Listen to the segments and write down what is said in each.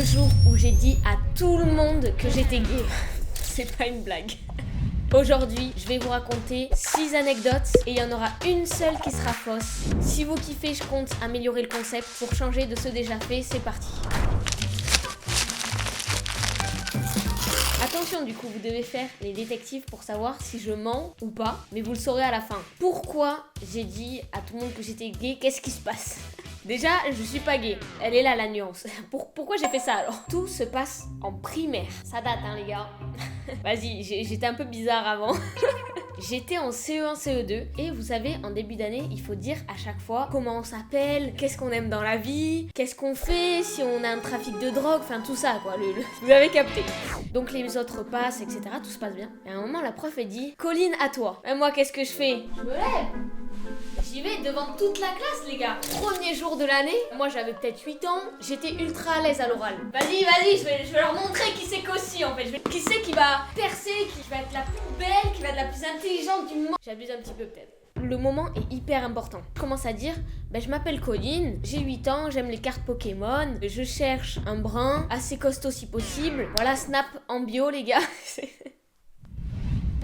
Le jour où j'ai dit à tout le monde que j'étais gay. C'est pas une blague. Aujourd'hui, je vais vous raconter 6 anecdotes et il y en aura une seule qui sera fausse. Si vous kiffez, je compte améliorer le concept pour changer de ce déjà fait. C'est parti. Attention, du coup, vous devez faire les détectives pour savoir si je mens ou pas, mais vous le saurez à la fin. Pourquoi j'ai dit à tout le monde que j'étais gay? Qu'est-ce qui se passe? Déjà, je suis pas gay. Elle est là la nuance. Pourquoi j'ai fait ça alors? Tout se passe en primaire. Ça date, hein, les gars. Vas-y, j'étais un peu bizarre avant. J'étais en CE1, CE2 et vous savez, en début d'année, il faut dire à chaque fois comment on s'appelle, qu'est-ce qu'on aime dans la vie, qu'est-ce qu'on fait, si on a un trafic de drogue, enfin tout ça quoi, vous avez capté. Donc les autres passent, etc. Tout se passe bien. Et à un moment, la prof elle dit « Colline, à toi ». Et moi, qu'est-ce que je fais? Je me lève. J'y vais devant toute la classe, les gars. Premier jour de l'année, moi j'avais peut-être 8 ans, j'étais ultra à l'aise à l'oral. Vas-y, je vais leur montrer qui c'est qu'aussi en fait. Qui c'est qui va percer, qui va être la plus belle, qui va être la plus intelligente du monde. J'abuse un petit peu peut-être. Le moment est hyper important. Je commence à dire, je m'appelle Colline, j'ai 8 ans, j'aime les cartes Pokémon, je cherche un brun, assez costaud si possible. Voilà, snap en bio les gars.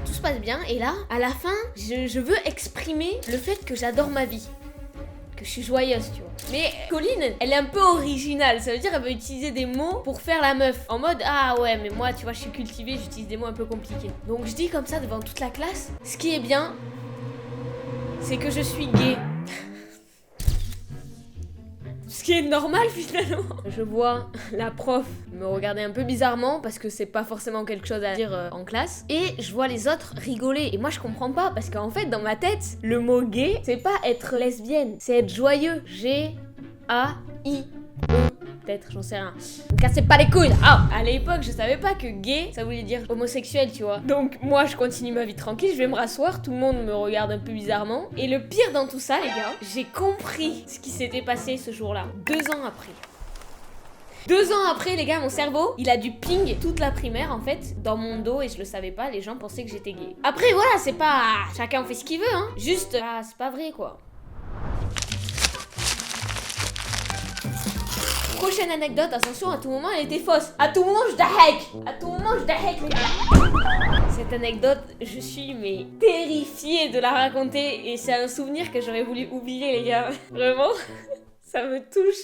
Tout se passe bien et là, à la fin, je veux exprimer le fait que j'adore ma vie. Que je suis joyeuse, tu vois. Mais Colline, elle est un peu originale. Ça veut dire qu'elle va utiliser des mots pour faire la meuf. En mode, ah ouais, mais moi, tu vois, je suis cultivée, j'utilise des mots un peu compliqués. Donc je dis comme ça devant toute la classe, ce qui est bien, c'est que je suis gay. Ce qui est normal finalement. Je vois la prof me regarder un peu bizarrement parce que c'est pas forcément quelque chose à dire en classe. Et je vois les autres rigoler. Et moi je comprends pas parce qu'en fait dans ma tête, le mot gay, c'est pas être lesbienne, c'est être joyeux. G-A-I-E. Peut-être, j'en sais rien. Ne cassez pas les couilles. Ah, à l'époque, je savais pas que gay, ça voulait dire homosexuel, tu vois. Donc moi, je continue ma vie tranquille, je vais me rasseoir, tout le monde me regarde un peu bizarrement. Et le pire dans tout ça, les gars, j'ai compris ce qui s'était passé ce jour-là. 2 ans après. 2 ans après, les gars, mon cerveau, il a dû ping toute la primaire, en fait, dans mon dos, et je le savais pas, les gens pensaient que j'étais gay. Après, voilà, c'est pas... Chacun fait ce qu'il veut, hein. Juste, c'est pas vrai, quoi. Prochaine anecdote, attention, à tout moment elle était fausse. À tout moment je dahek. À tout moment je dahek, les gars. Cette anecdote, je suis mais terrifiée de la raconter et c'est un souvenir que j'aurais voulu oublier, les gars. Vraiment, ça me touche.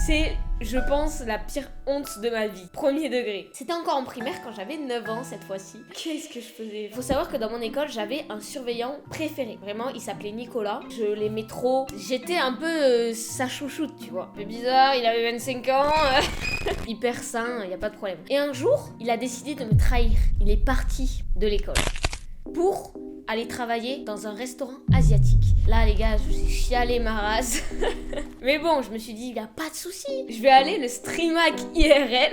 C'est, je pense, la pire honte de ma vie. Premier degré. C'était encore en primaire quand j'avais 9 ans cette fois-ci. Qu'est-ce que je faisais? Faut savoir que dans mon école, j'avais un surveillant préféré. Vraiment, il s'appelait Nicolas. Je l'aimais trop. J'étais un peu sa chouchoute, tu vois. Un peu bizarre, il avait 25 ans. Hyper sain, y a pas de problème. Et un jour, il a décidé de me trahir. Il est parti de l'école pour aller travailler dans un restaurant asiatique. Là, les gars, je suis chialé ma race. Mais bon, je me suis dit, y a pas de souci. Je vais aller le streamac IRL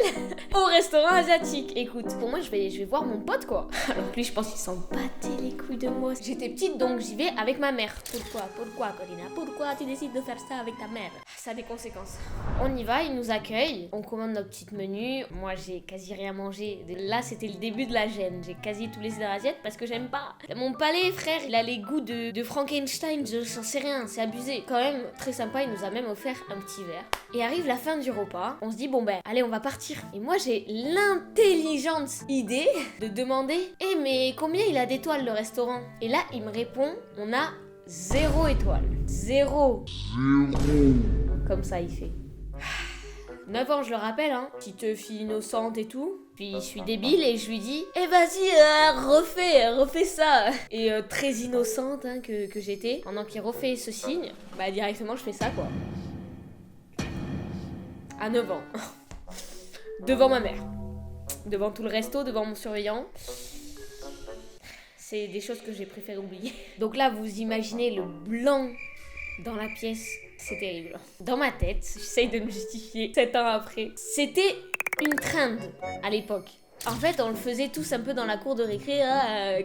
au restaurant asiatique. Écoute, pour moi, je vais voir mon pote, quoi. Alors que lui, je pense qu'il s'en battait les couilles de moi. J'étais petite, donc j'y vais avec ma mère. Pourquoi, Colina? Pourquoi tu décides de faire ça avec ta mère? Ça a des conséquences. On y va, il nous accueille. On commande notre petit menu. Moi, j'ai quasi rien mangé. Là, c'était le début de la gêne. J'ai quasi tout laissé dans l'assiette parce que j'aime pas. Mon palais, frère, il a les goûts de Frankenstein, je n'en sais rien, c'est abusé. Quand même, très sympa, il nous a même offert un petit verre. Et arrive la fin du repas, on se dit, bon allez, on va partir. Et moi, j'ai l'intelligente idée de demander, mais combien il a d'étoiles le restaurant? Et là, il me répond, on a 0 étoile. 0. Comme ça, il fait. 9 ans, je le rappelle, hein, petite fille innocente et tout. Puis je suis débile et je lui dis vas-y, refais ça. Et très innocente hein, que j'étais, pendant qu'il refait ce signe, directement je fais ça quoi. À 9 ans. Devant ma mère. Devant tout le resto, devant mon surveillant. C'est des choses que j'ai préféré oublier. Donc là, vous imaginez le blanc dans la pièce. C'est terrible. Dans ma tête, j'essaye de me justifier 7 ans après. C'était une trend à l'époque. En fait, on le faisait tous un peu dans la cour de récré,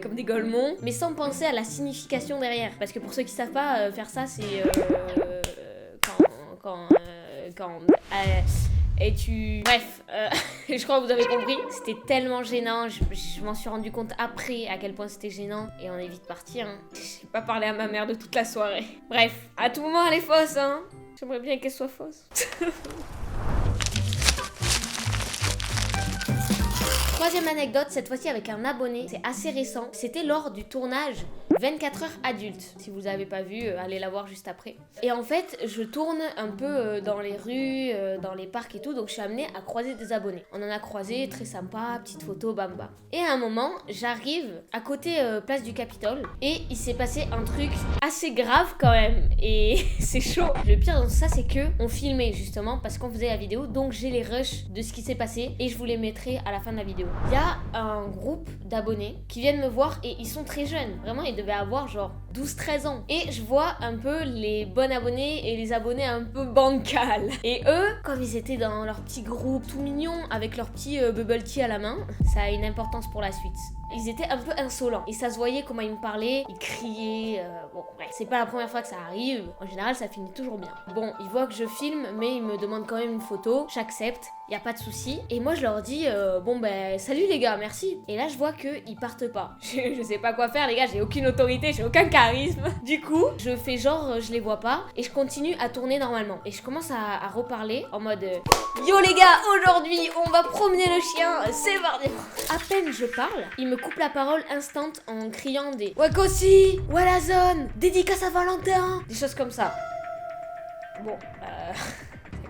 comme des golemons, mais sans penser à la signification derrière. Parce que pour ceux qui savent pas, faire ça, c'est et tu... Bref, je crois que vous avez compris. C'était tellement gênant, je m'en suis rendu compte après à quel point c'était gênant. Et on est vite parti, hein. J'ai pas parlé à ma mère de toute la soirée. Bref, à tout moment elle est fausse, hein. J'aimerais bien qu'elle soit fausse. Troisième anecdote, cette fois-ci avec un abonné, c'est assez récent. C'était lors du tournage 24 heures adultes. Si vous n'avez pas vu, allez la voir juste après. Et en fait, je tourne un peu dans les rues, dans les parcs et tout, donc je suis amenée à croiser des abonnés. On en a croisé, très sympa, petite photo, bam bam. Et à un moment, j'arrive à côté place du Capitole et il s'est passé un truc assez grave quand même. Et c'est chaud. Le pire dans ça, c'est que on filmait justement parce qu'on faisait la vidéo, donc j'ai les rushs de ce qui s'est passé et je vous les mettrai à la fin de la vidéo. Il y a un groupe d'abonnés qui viennent me voir et ils sont très jeunes. Vraiment, ils devaient avoir genre 12-13 ans. Et je vois un peu les bons abonnés et les abonnés un peu bancals. Et eux, comme ils étaient dans leur petit groupe tout mignon avec leur petit bubble tea à la main, ça a une importance pour la suite. Ils étaient un peu insolents et ça se voyait comment ils me parlaient, ils criaient, bon bref, c'est pas la première fois que ça arrive, en général ça finit toujours bien. Bon, ils voient que je filme mais ils me demandent quand même une photo, j'accepte, y a pas de souci. Et moi je leur dis, bon ben salut les gars, merci. Et là je vois qu'ils partent pas. Je sais pas quoi faire les gars, j'ai aucune autorité, j'ai aucun charisme. Du coup, je fais genre je les vois pas et je continue à tourner normalement. Et je commence à reparler en mode, yo les gars, aujourd'hui on va promener le chien, c'est parti. À peine je parle, ils me coupe la parole instant en criant des Wakosi, Walazone, dédicace à Valentin, des choses comme ça. Bon, ça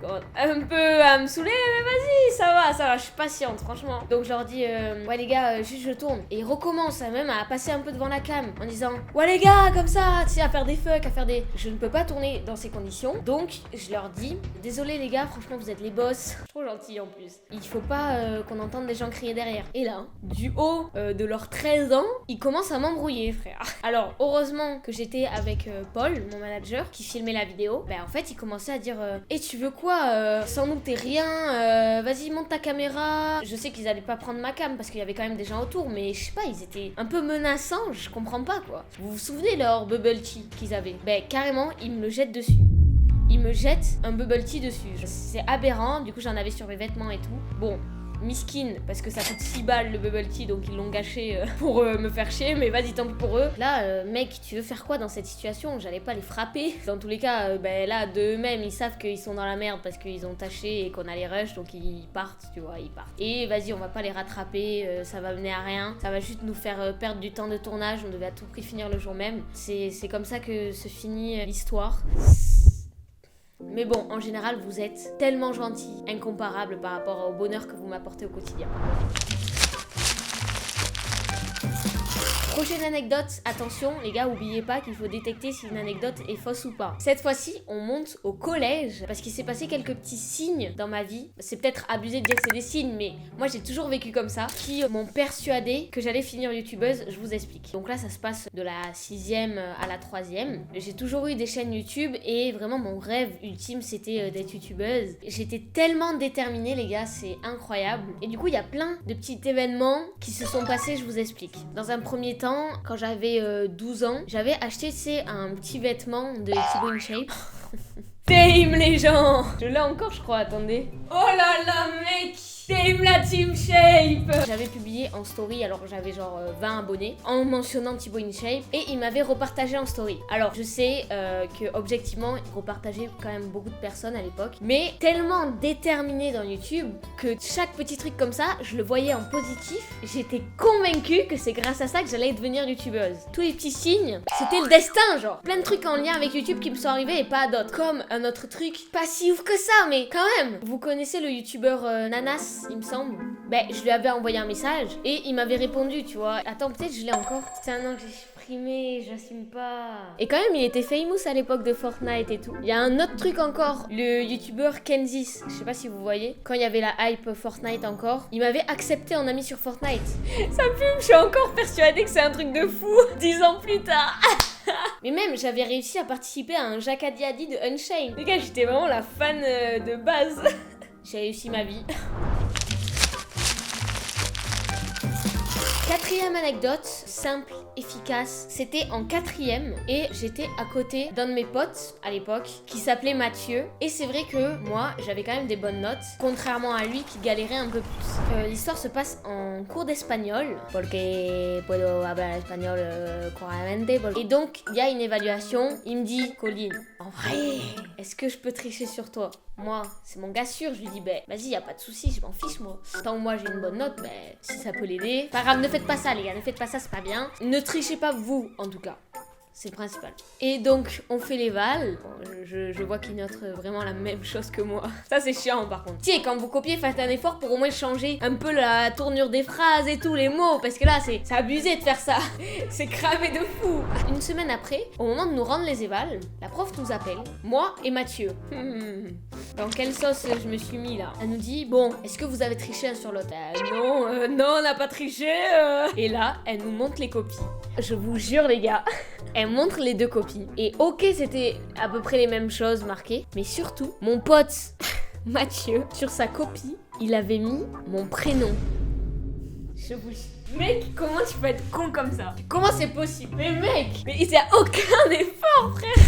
commence un peu à me saouler, mais vas-y, ça va, je suis patiente, franchement. Donc je leur dis, ouais les gars, juste je tourne. Et ils recommencent même à passer un peu devant la cam en disant, ouais les gars, comme ça, tu sais, à faire des fucks, à faire des... Je ne peux pas tourner dans ces conditions, donc je leur dis, désolé les gars, franchement vous êtes les boss. Trop gentil en plus. Il faut pas qu'on entende des gens crier derrière. Et là, du haut de leurs 13 ans, ils commencent à m'embrouiller, frère. Alors, heureusement que j'étais avec Paul, mon manager, qui filmait la vidéo. Ben en fait, il commençait à dire, tu veux quoi sans nous t'es rien, vas-y monte ta caméra. Je sais qu'ils allaient pas prendre ma cam parce qu'il y avait quand même des gens autour, mais je sais pas, ils étaient un peu menaçants, je comprends pas quoi. Vous vous souvenez leur bubble tea qu'ils avaient? Ben carrément, ils me le jettent dessus. Ils me jettent un bubble tea dessus. C'est aberrant, du coup j'en avais sur mes vêtements et tout. Bon, miskin, parce que ça coûte 6 balles le bubble tea, donc ils l'ont gâché pour me faire chier, mais vas-y, tant pis pour eux. Là, mec, tu veux faire quoi dans cette situation? J'allais pas les frapper. Dans tous les cas, ben là, d'eux-mêmes, ils savent qu'ils sont dans la merde parce qu'ils ont tâché et qu'on a les rushs, donc ils partent, tu vois, ils partent. Et vas-y, on va pas les rattraper, ça va mener à rien. Ça va juste nous faire perdre du temps de tournage, on devait à tout prix finir le jour même. C'est comme ça que se finit l'histoire. Mais bon, en général, vous êtes tellement gentils, incomparables par rapport au bonheur que vous m'apportez au quotidien. Prochaine anecdote, attention les gars, oubliez pas qu'il faut détecter si une anecdote est fausse ou pas. Cette fois-ci, on monte au collège parce qu'il s'est passé quelques petits signes dans ma vie. C'est peut-être abusé de dire que c'est des signes, mais moi j'ai toujours vécu comme ça, qui m'ont persuadé que j'allais finir youtubeuse, je vous explique. Donc là, ça se passe de la 6e à la 3e. J'ai toujours eu des chaînes YouTube et vraiment mon rêve ultime c'était d'être youtubeuse. J'étais tellement déterminée les gars, c'est incroyable. Et du coup, il y a plein de petits événements qui se sont passés, je vous explique. Dans un premier temps, quand j'avais 12 ans, j'avais acheté, tu sais, un petit vêtement de Thibaut InShape. Tame les gens! Je l'ai encore, je crois, attendez. Oh là là, mec! Tame la Team Shape! J'avais publié en story, alors j'avais genre 20 abonnés, en mentionnant Thibaut InShape, et il m'avait repartagé en story. Alors je sais que objectivement, il repartageait quand même beaucoup de personnes à l'époque, mais tellement déterminé dans YouTube que chaque petit truc comme ça, je le voyais en positif. J'étais convaincue que c'est grâce à ça que j'allais devenir youtubeuse. Tous les petits signes, c'était le destin, genre. Plein de trucs en lien avec YouTube qui me sont arrivés et pas d'autres. Comme un autre truc, pas si ouf que ça, mais quand même. Vous connaissez le youtubeur Nanas, il me semble. Ben, je lui avais envoyé un message et il m'avait répondu, tu vois. Attends, peut-être je l'ai encore. C'est un an que j'ai supprimé, j'assume pas. Et quand même, il était famous à l'époque de Fortnite et tout. Il y a un autre truc encore, le youtubeur Kenzis. Je sais pas si vous voyez. Quand il y avait la hype Fortnite encore, il m'avait accepté en ami sur Fortnite. Ça me fume, je suis encore persuadée que c'est un truc de fou 10 ans plus tard. Mais même, j'avais réussi à participer à un Jaka Diadi de Unchained. Les gars, j'étais vraiment la fan de base. J'ai réussi ma vie. Quatrième anecdote, simple, efficace. C'était en 4e et j'étais à côté d'un de mes potes à l'époque qui s'appelait Mathieu. Et c'est vrai que moi, j'avais quand même des bonnes notes, contrairement à lui qui galérait un peu plus. L'histoire se passe en cours d'espagnol. Porque puedo hablar español correctamente. Et donc, il y a une évaluation. Il me dit, Colline, en vrai, est-ce que je peux tricher sur toi? Moi, c'est mon gars sûr, je lui dis, ben, vas-y, y a pas de souci, je m'en fiche, moi. Tant que moi j'ai une bonne note, ben, si ça peut l'aider. Pas grave, ne faites pas ça, les gars, ne faites pas ça, c'est pas bien. Ne trichez pas, vous, en tout cas. C'est le principal. Et donc, on fait les vals. Bon, je vois qu'il note vraiment la même chose que moi. Ça, c'est chiant, par contre. Tiens, quand vous copiez, faites un effort pour au moins changer un peu la tournure des phrases et tous les mots. Parce que là, c'est abusé de faire ça. C'est cramé de fou. Une semaine après, au moment de nous rendre les évals, la prof nous appelle, moi et Mathieu. Dans quelle sauce je me suis mis, là? Elle nous dit, bon, est-ce que vous avez triché un sur l'autre? Non, on n'a pas triché. Et là, elle nous montre les copies. Je vous jure, les gars. Elle montre les 2 copies. Et ok, c'était à peu près les mêmes choses marquées. Mais surtout, mon pote Mathieu, sur sa copie, il avait mis mon prénom. Je vous jure. Mec, comment tu peux être con comme ça? Comment c'est possible? Mais mec, mais il n'y a aucun effort, frère.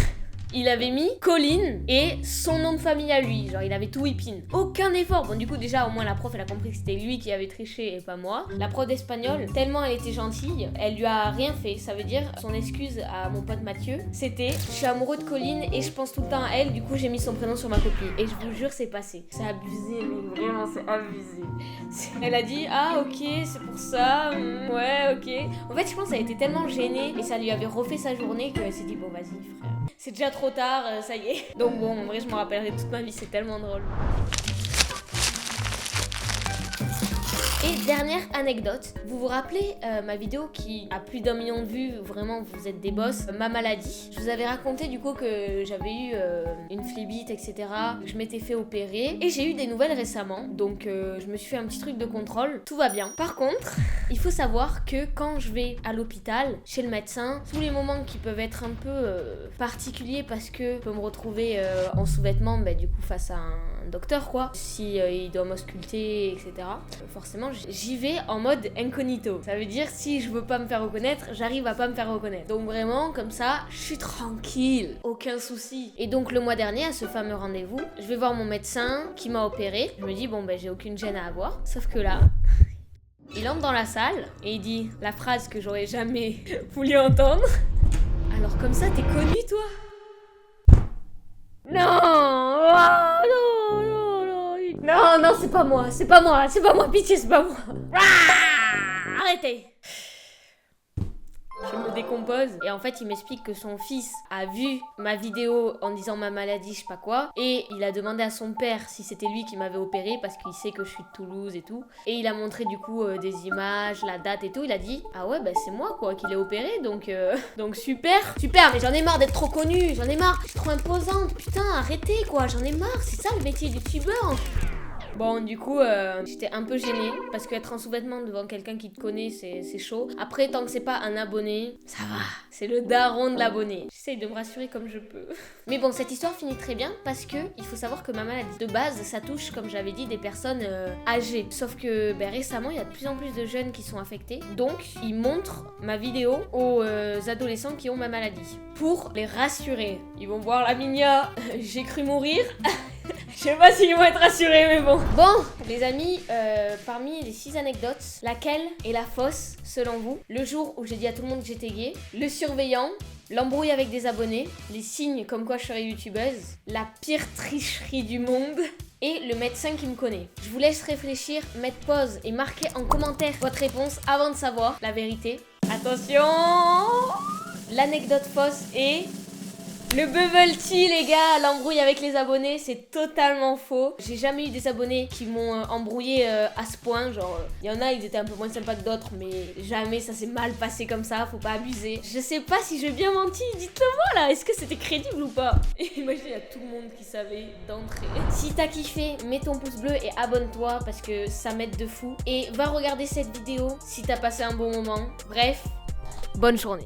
Il avait mis Colline et son nom de famille à lui. Genre, il avait tout whippin. Aucun effort. Bon, du coup, déjà, au moins, la prof, elle a compris que c'était lui qui avait triché et pas moi. La prof d'espagnol, tellement elle était gentille, elle lui a rien fait. Ça veut dire, son excuse à mon pote Mathieu, c'était, je suis amoureux de Colline et je pense tout le temps à elle. Du coup, j'ai mis son prénom sur ma copie. Et je vous jure, c'est passé. C'est abusé, mais vraiment, c'est abusé. Elle a dit, ah, ok, c'est pour ça. Ouais, ok. En fait, je pense qu'elle était tellement gênée et ça lui avait refait sa journée qu'elle s'est dit, bon, vas-y, frère. C'est déjà trop tard, ça y est. Donc bon, en vrai, je m'en rappellerai toute ma vie, c'est tellement drôle. Et dernière anecdote, vous vous rappelez ma vidéo qui a plus d'1 million de vues, vraiment vous êtes des boss, ma maladie. Je vous avais raconté du coup que j'avais eu une phlébite, etc. Je m'étais fait opérer et j'ai eu des nouvelles récemment. Donc je me suis fait un petit truc de contrôle, tout va bien. Par contre, il faut savoir que quand je vais à l'hôpital, chez le médecin, tous les moments qui peuvent être un peu particuliers parce que je peux me retrouver en sous-vêtements, bah, du coup face à un docteur quoi, si il doit m'ausculter, etc. Forcément, j'y vais en mode incognito. Ça veut dire si je veux pas me faire reconnaître, j'arrive à pas me faire reconnaître. Donc vraiment, comme ça, je suis tranquille, aucun souci. Et donc le mois dernier, à ce fameux rendez-vous, je vais voir mon médecin qui m'a opéré. Je me dis bon ben j'ai aucune gêne à avoir. Sauf que là, il entre dans la salle et il dit la phrase que j'aurais jamais voulu entendre. Alors comme ça, t'es connu toi? Non, oh, non, non, non. Non, non, c'est pas moi, pitié, c'est pas moi. Ah, arrêtez. Je me décompose et en fait il m'explique que son fils a vu ma vidéo en disant ma maladie, je sais pas quoi, et il a demandé à son père si c'était lui qui m'avait opéré parce qu'il sait que je suis de Toulouse et tout, et il a montré du coup des images, la date et tout. Il a dit ah ouais bah c'est moi quoi qui l'ai opéré, donc super, mais j'en ai marre d'être trop connue, j'en ai marre, je suis trop imposante, putain arrêtez quoi, j'en ai marre, c'est ça le métier du youtubeur. Bon, du coup, j'étais un peu gênée parce qu'être en sous-vêtements devant quelqu'un qui te connaît, c'est chaud. Après, tant que c'est pas un abonné, ça va. C'est le daron de l'abonné. J'essaye de me rassurer comme je peux. Mais bon, cette histoire finit très bien parce que il faut savoir que ma maladie de base, ça touche, comme j'avais dit, des personnes âgées. Sauf que récemment, il y a de plus en plus de jeunes qui sont affectés. Donc, ils montrent ma vidéo aux adolescents qui ont ma maladie pour les rassurer. Ils vont voir la Minia, j'ai cru mourir. Je sais pas s'ils vont être rassurés, mais bon. Bon, les amis, parmi les 6 anecdotes, laquelle est la fausse, selon vous? Le jour où j'ai dit à tout le monde que j'étais gay, le surveillant, l'embrouille avec des abonnés, les signes comme quoi je serais youtubeuse, la pire tricherie du monde et le médecin qui me connaît. Je vous laisse réfléchir, mettre pause et marquer en commentaire votre réponse avant de savoir la vérité. Attention! L'anecdote fausse est... le bubble tea, les gars, l'embrouille avec les abonnés, c'est totalement faux. J'ai jamais eu des abonnés qui m'ont embrouillé à ce point. Genre, il y en a, ils étaient un peu moins sympas que d'autres, mais jamais ça s'est mal passé comme ça, faut pas abuser. Je sais pas si j'ai bien menti, dites-le moi là, est-ce que c'était crédible ou pas? Imagine, il y a tout le monde qui savait d'entrée. Si t'as kiffé, mets ton pouce bleu et abonne-toi parce que ça m'aide de fou. Et va regarder cette vidéo si t'as passé un bon moment. Bref, bonne journée.